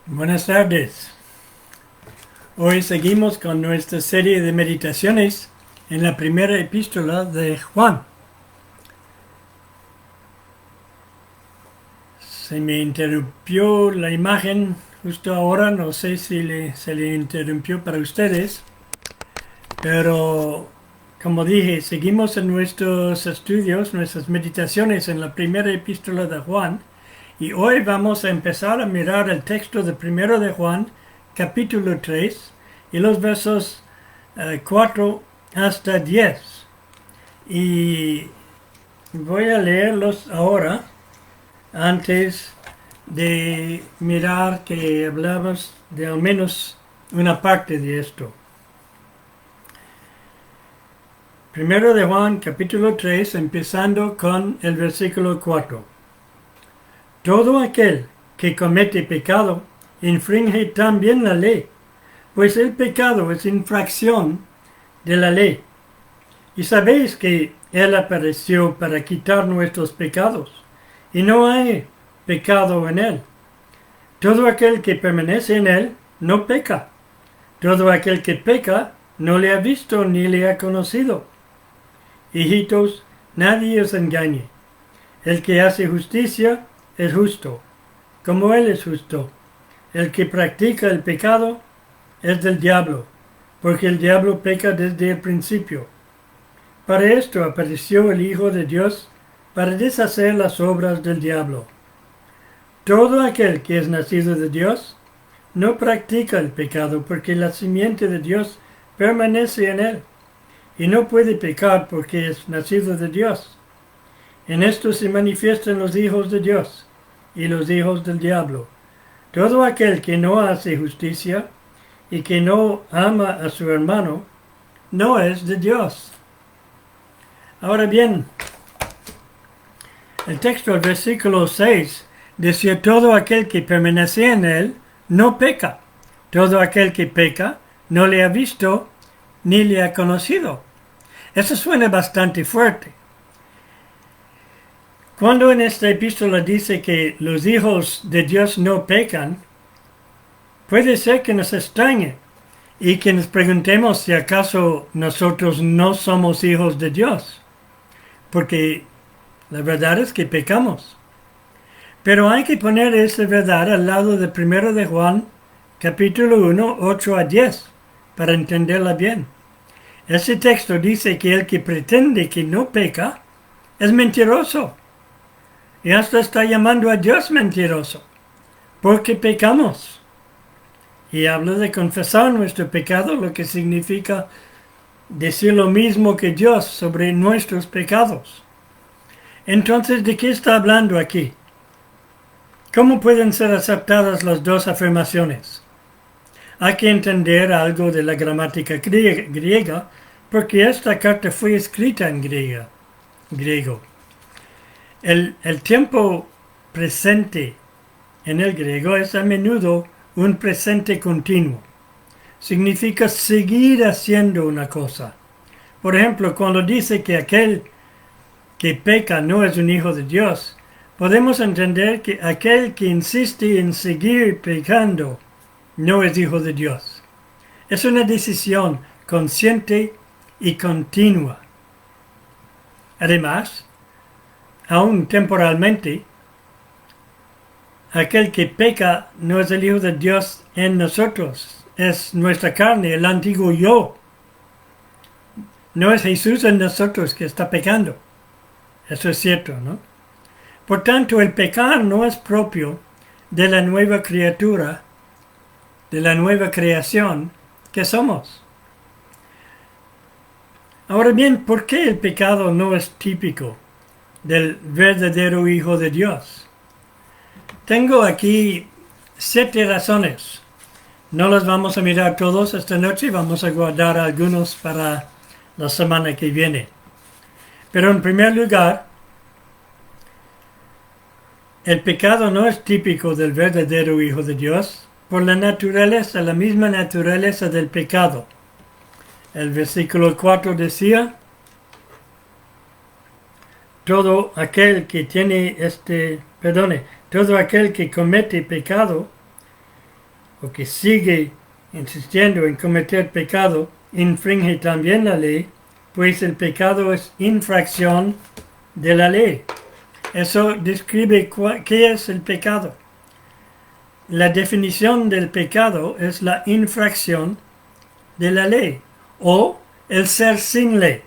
Buenas tardes. Hoy seguimos con nuestra serie de meditaciones en la primera epístola de Juan. Se me interrumpió la imagen justo ahora, no sé si se le interrumpió para ustedes, pero como dije, seguimos en nuestros estudios, nuestras meditaciones en la primera epístola de Juan, y hoy vamos a empezar a mirar el texto de primero de Juan, capítulo 3, y los versos 4 hasta 10. Y voy a leerlos ahora antes de mirar que hablamos de al menos una parte de esto. Primero de Juan, capítulo 3, empezando con el versículo 4. Todo aquel que comete pecado infringe también la ley, pues el pecado es infracción de la ley. Y sabéis que Él apareció para quitar nuestros pecados, y no hay pecado en Él. Todo aquel que permanece en Él no peca. Todo aquel que peca no le ha visto ni le ha conocido. Hijitos, nadie os engañe. El que hace justicia es justo, como Él es justo. El que practica el pecado es del diablo, porque el diablo peca desde el principio. Para esto apareció el Hijo de Dios, para deshacer las obras del diablo. Todo aquel que es nacido de Dios no practica el pecado, porque la simiente de Dios permanece en él, y no puede pecar porque es nacido de Dios. En esto se manifiestan los hijos de Dios y los hijos del diablo. Todo aquel que no hace justicia y que no ama a su hermano, no es de Dios. Ahora bien, el texto del versículo 6 decía: todo aquel que permanece en él no peca. Todo aquel que peca no le ha visto ni le ha conocido. Eso suena bastante fuerte. Cuando en esta epístola dice que los hijos de Dios no pecan, puede ser que nos extrañe y que nos preguntemos si acaso nosotros no somos hijos de Dios, porque la verdad es que pecamos. Pero hay que poner esa verdad al lado de primero de Juan, capítulo 1, 8 a 10, para entenderla bien. Ese texto dice que el que pretende que no peca es mentiroso. Y hasta está llamando a Dios mentiroso, porque pecamos. Y habla de confesar nuestro pecado, lo que significa decir lo mismo que Dios sobre nuestros pecados. Entonces, ¿de qué está hablando aquí? ¿Cómo pueden ser aceptadas las dos afirmaciones? Hay que entender algo de la gramática griega, porque esta carta fue escrita en griego. El tiempo presente en el griego es a menudo un presente continuo. Significa seguir haciendo una cosa. Por ejemplo, cuando dice que aquel que peca no es un hijo de Dios, podemos entender que aquel que insiste en seguir pecando no es hijo de Dios. Es una decisión consciente y continua. Además, aún temporalmente, aquel que peca no es el Hijo de Dios en nosotros, es nuestra carne, el antiguo yo. No es Jesús en nosotros que está pecando. Eso es cierto, ¿no? Por tanto, el pecar no es propio de la nueva criatura, de la nueva creación que somos. Ahora bien, ¿por qué el pecado no es típico del verdadero Hijo de Dios? Tengo aquí 7 razones. No las vamos a mirar todos esta noche, vamos a guardar algunos para la semana que viene. Pero en primer lugar, el pecado no es típico del verdadero Hijo de Dios por la naturaleza, la misma naturaleza del pecado. El versículo 4 decía: todo aquel que comete pecado o que sigue insistiendo en cometer pecado, infringe también la ley, pues el pecado es infracción de la ley. Eso describe qué es el pecado. La definición del pecado es la infracción de la ley o el ser sin ley.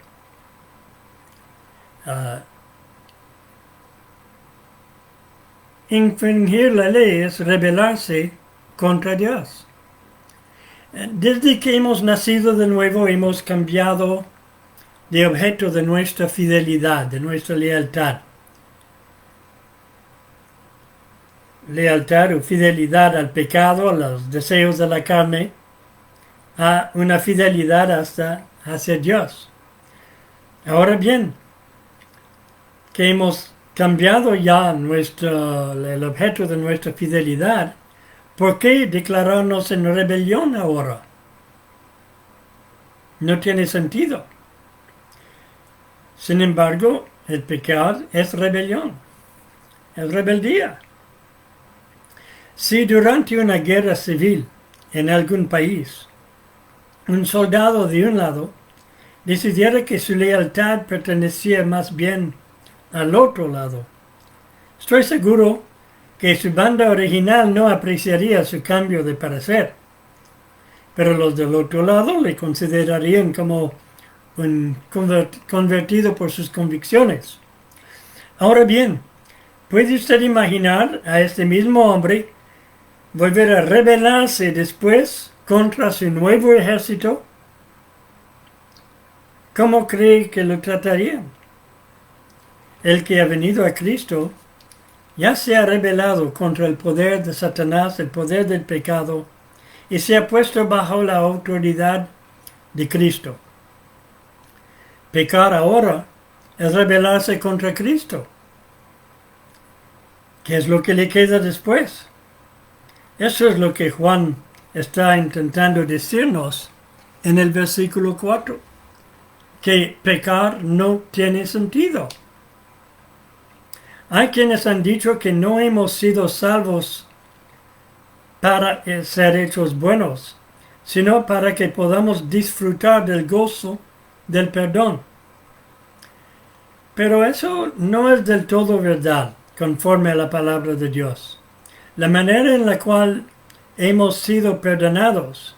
Infringir la ley es rebelarse contra Dios. Desde que hemos nacido de nuevo hemos cambiado de objeto de nuestra fidelidad, de nuestra lealtad. Lealtad o fidelidad al pecado, a los deseos de la carne, a una fidelidad hacia Dios. Ahora bien, que hemos cambiado ya el objeto de nuestra fidelidad, ¿por qué declararnos en rebelión ahora? No tiene sentido. Sin embargo, el pecado es rebelión, es rebeldía. Si durante una guerra civil en algún país, un soldado de un lado decidiera que su lealtad pertenecía más bien al otro lado, estoy seguro que su banda original no apreciaría su cambio de parecer, pero los del otro lado le considerarían como un convertido por sus convicciones. Ahora bien, ¿puede usted imaginar a este mismo hombre volver a rebelarse después contra su nuevo ejército? ¿Cómo cree que lo tratarían? El que ha venido a Cristo ya se ha rebelado contra el poder de Satanás, el poder del pecado, y se ha puesto bajo la autoridad de Cristo. Pecar ahora es rebelarse contra Cristo. ¿Qué es lo que le queda después? Eso es lo que Juan está intentando decirnos en el versículo 4, que pecar no tiene sentido. Hay quienes han dicho que no hemos sido salvos para ser hechos buenos, sino para que podamos disfrutar del gozo del perdón. Pero eso no es del todo verdad, conforme a la palabra de Dios. La manera en la cual hemos sido perdonados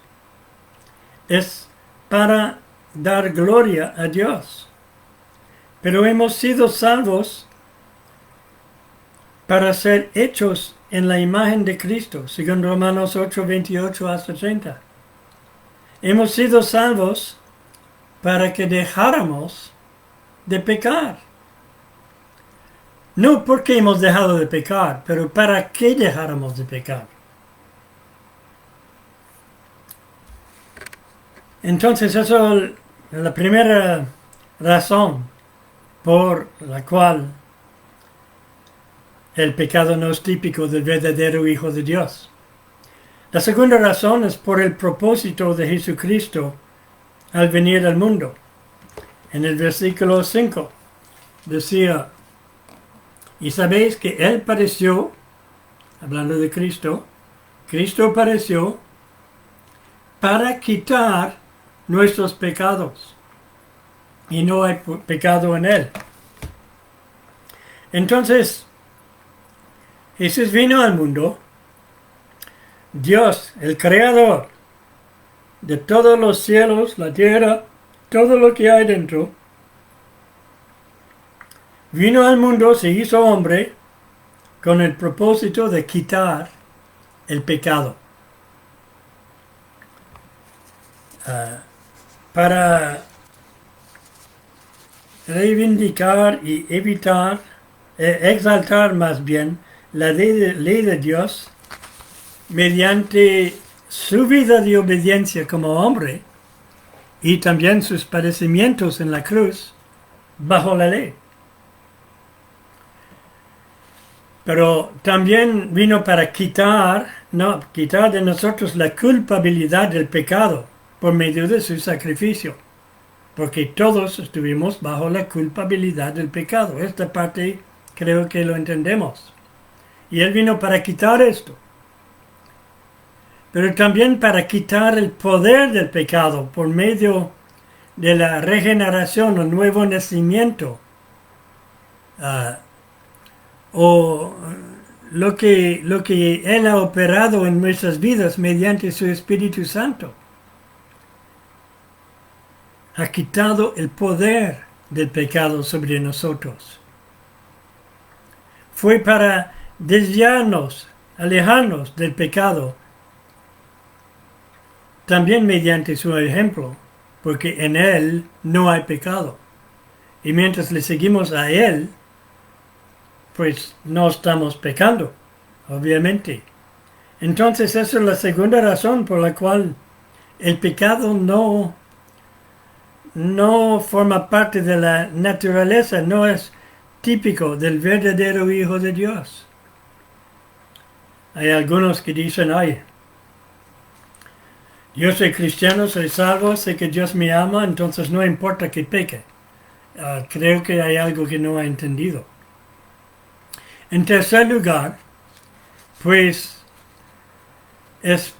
es para dar gloria a Dios. Pero hemos sido salvos para ser hechos en la imagen de Cristo, según Romanos 8, 28 hasta 30. Hemos sido salvos para que dejáramos de pecar. No porque hemos dejado de pecar, pero para que dejáramos de pecar. Entonces, eso es la primera razón por la cual el pecado no es típico del verdadero Hijo de Dios. La segunda razón es por el propósito de Jesucristo al venir al mundo. En el versículo 5 decía, y sabéis que Él padeció, hablando de Cristo, Cristo padeció para quitar nuestros pecados. Y no hay pecado en Él. Entonces, Jesús vino al mundo, Dios, el creador de todos los cielos, la tierra, todo lo que hay dentro, vino al mundo, se hizo hombre con el propósito de quitar el pecado. Para reivindicar y evitar, exaltar más bien, la ley de Dios mediante su vida de obediencia como hombre y también sus padecimientos en la cruz bajo la ley. Pero también vino para quitar de nosotros la culpabilidad del pecado por medio de su sacrificio. Porque todos estuvimos bajo la culpabilidad del pecado. Esta parte creo que lo entendemos. Y Él vino para quitar esto. pero también para quitar el poder del pecado por medio de la regeneración o nuevo nacimiento, ah, o lo que Él ha operado en nuestras vidas mediante su Espíritu Santo. Ha quitado el poder del pecado sobre nosotros. Fue para desviarnos, alejarnos del pecado, también mediante su ejemplo, porque en Él no hay pecado. Y mientras le seguimos a Él, pues no estamos pecando, obviamente. Entonces esa es la segunda razón por la cual el pecado no forma parte de la naturaleza, no es típico del verdadero Hijo de Dios. Hay algunos que dicen, ay, yo soy cristiano, soy salvo, sé que Dios me ama, entonces no importa que peque. Creo que hay algo que no ha entendido. En tercer lugar, pues es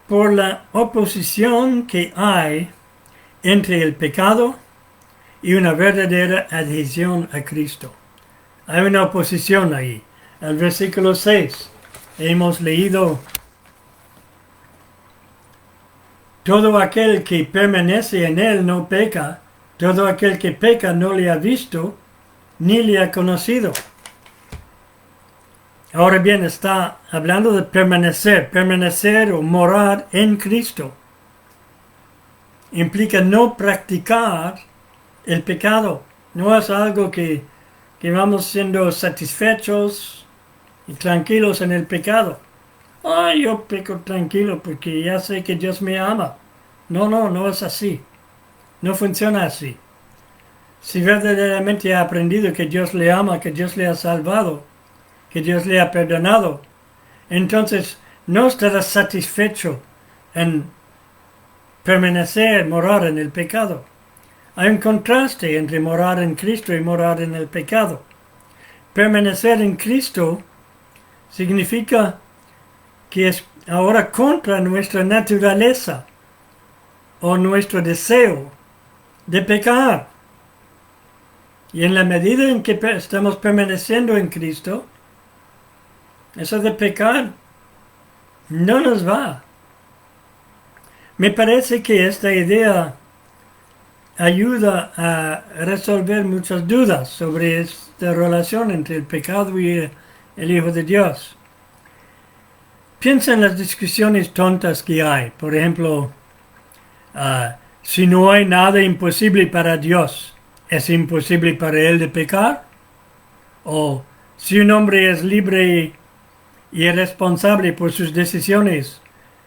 por la oposición que hay entre el pecado y una verdadera adhesión a Cristo. Hay una oposición ahí. El versículo 6 hemos leído: todo aquel que permanece en Él no peca, todo aquel que peca no le ha visto ni le ha conocido. Ahora bien, está hablando de permanecer o morar en Cristo. Implica no practicar el pecado. No es algo que vamos siendo satisfechos y tranquilos en el pecado. Ay, yo peco tranquilo porque ya sé que Dios me ama. No es así. No funciona así. Si verdaderamente ha aprendido que Dios le ama, que Dios le ha salvado, que Dios le ha perdonado, entonces no estará satisfecho en permanecer, morar en el pecado. Hay un contraste entre morar en Cristo y morar en el pecado. Permanecer en Cristo significa que es ahora contra nuestra naturaleza o nuestro deseo de pecar. Y en la medida en que estamos permaneciendo en Cristo, eso de pecar no nos va. Me parece que esta idea ayuda a resolver muchas dudas sobre esta relación entre el pecado y el Hijo de Dios. Piensa en las discusiones tontas que hay. Por ejemplo, si no hay nada imposible para Dios, ¿es imposible para Él de pecar? O si un hombre es libre y responsable por sus decisiones,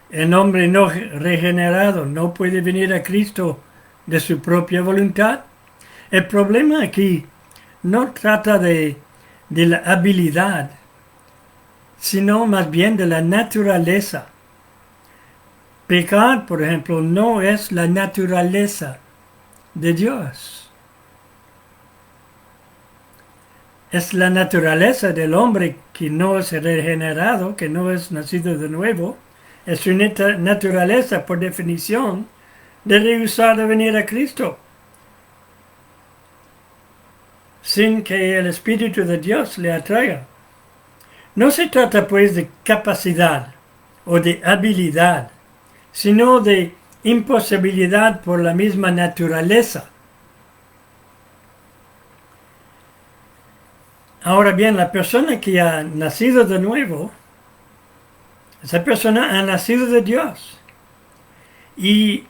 el hombre no regenerado no puede venir a Cristo de su propia voluntad. El problema aquí no trata de la habilidad, sino más bien de la naturaleza. Pecar, por ejemplo, no es la naturaleza de Dios. Es la naturaleza del hombre que no es regenerado, que no es nacido de nuevo. Es su naturaleza, por definición, de rehusar de venir a Cristo, sin que el Espíritu de Dios le atraiga. No se trata pues de capacidad o de habilidad, sino de imposibilidad por la misma naturaleza. Ahora bien, la persona que ha nacido de nuevo, esa persona ha nacido de Dios. Y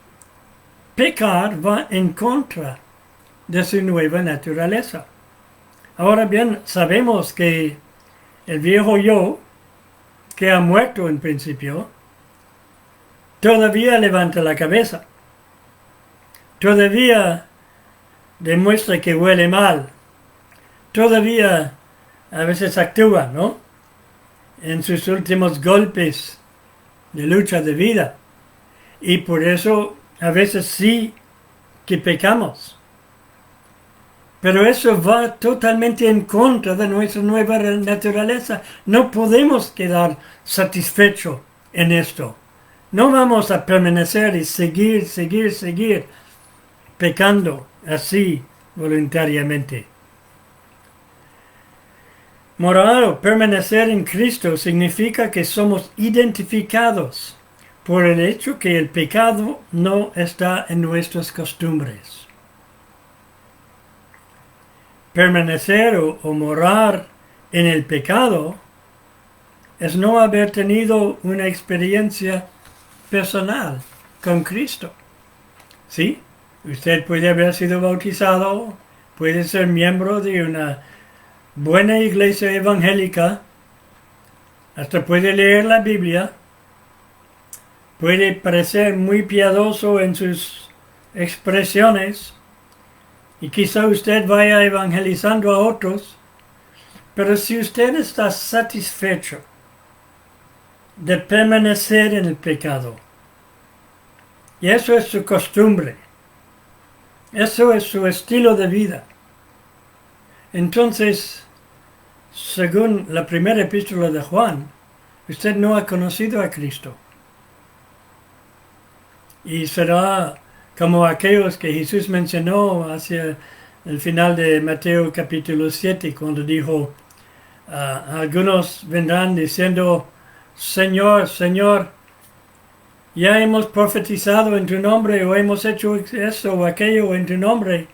pecar va en contra de su nueva naturaleza. Ahora bien, sabemos que el viejo yo, que ha muerto en principio, todavía levanta la cabeza. Todavía demuestra que huele mal. Todavía a veces actúa, ¿no? En sus últimos golpes de lucha de vida. Y por eso a veces sí que pecamos. Pero eso va totalmente en contra de nuestra nueva naturaleza. No podemos quedar satisfechos en esto. No vamos a permanecer y seguir pecando así voluntariamente. Morar o permanecer en Cristo significa que somos identificados por el hecho que el pecado no está en nuestras costumbres. Permanecer o morar en el pecado es no haber tenido una experiencia personal con Cristo. ¿Sí? Usted puede haber sido bautizado, puede ser miembro de una buena iglesia evangélica, hasta puede leer la Biblia, puede parecer muy piadoso en sus expresiones y quizá usted vaya evangelizando a otros, pero si usted está satisfecho de permanecer en el pecado, y eso es su costumbre, eso es su estilo de vida, entonces, según la primera epístola de Juan, usted no ha conocido a Cristo. Y será como aquellos que Jesús mencionó hacia el final de Mateo capítulo 7, cuando dijo, algunos vendrán diciendo, Señor, Señor, ya hemos profetizado en tu nombre, o hemos hecho esto o aquello en tu nombre.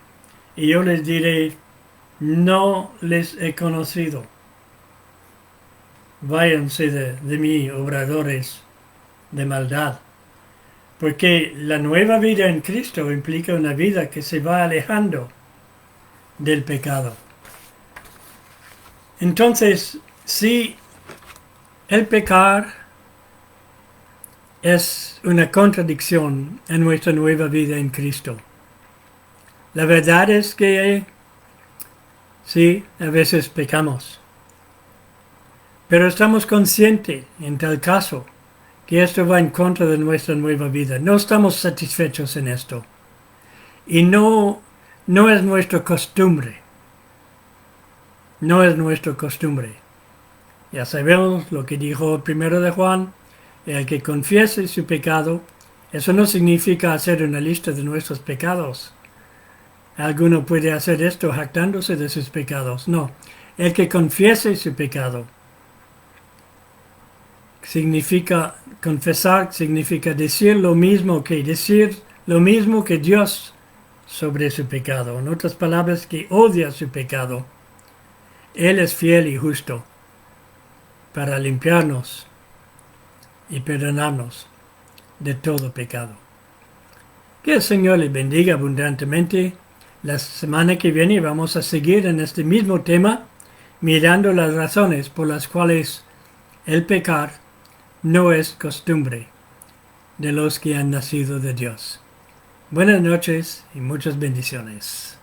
Y yo les diré, no les he conocido. Váyanse de mí, obradores de maldad. Porque la nueva vida en Cristo implica una vida que se va alejando del pecado. Entonces, si el pecar es una contradicción en nuestra nueva vida en Cristo, la verdad es que sí, a veces pecamos. Pero estamos conscientes, en tal caso, que esto va en contra de nuestra nueva vida. No estamos satisfechos en esto. Y no es nuestra costumbre. No es nuestra costumbre. Ya sabemos lo que dijo primero de Juan, el que confiese su pecado, eso no significa hacer una lista de nuestros pecados. Alguno puede hacer esto jactándose de sus pecados. No, el que confiese su pecado significa confesar, significa decir lo mismo que Dios sobre su pecado. En otras palabras, que odia su pecado. Él es fiel y justo para limpiarnos y perdonarnos de todo pecado. Que el Señor le bendiga abundantemente. La semana que viene vamos a seguir en este mismo tema, mirando las razones por las cuales el pecar no es costumbre de los que han nacido de Dios. Buenas noches y muchas bendiciones.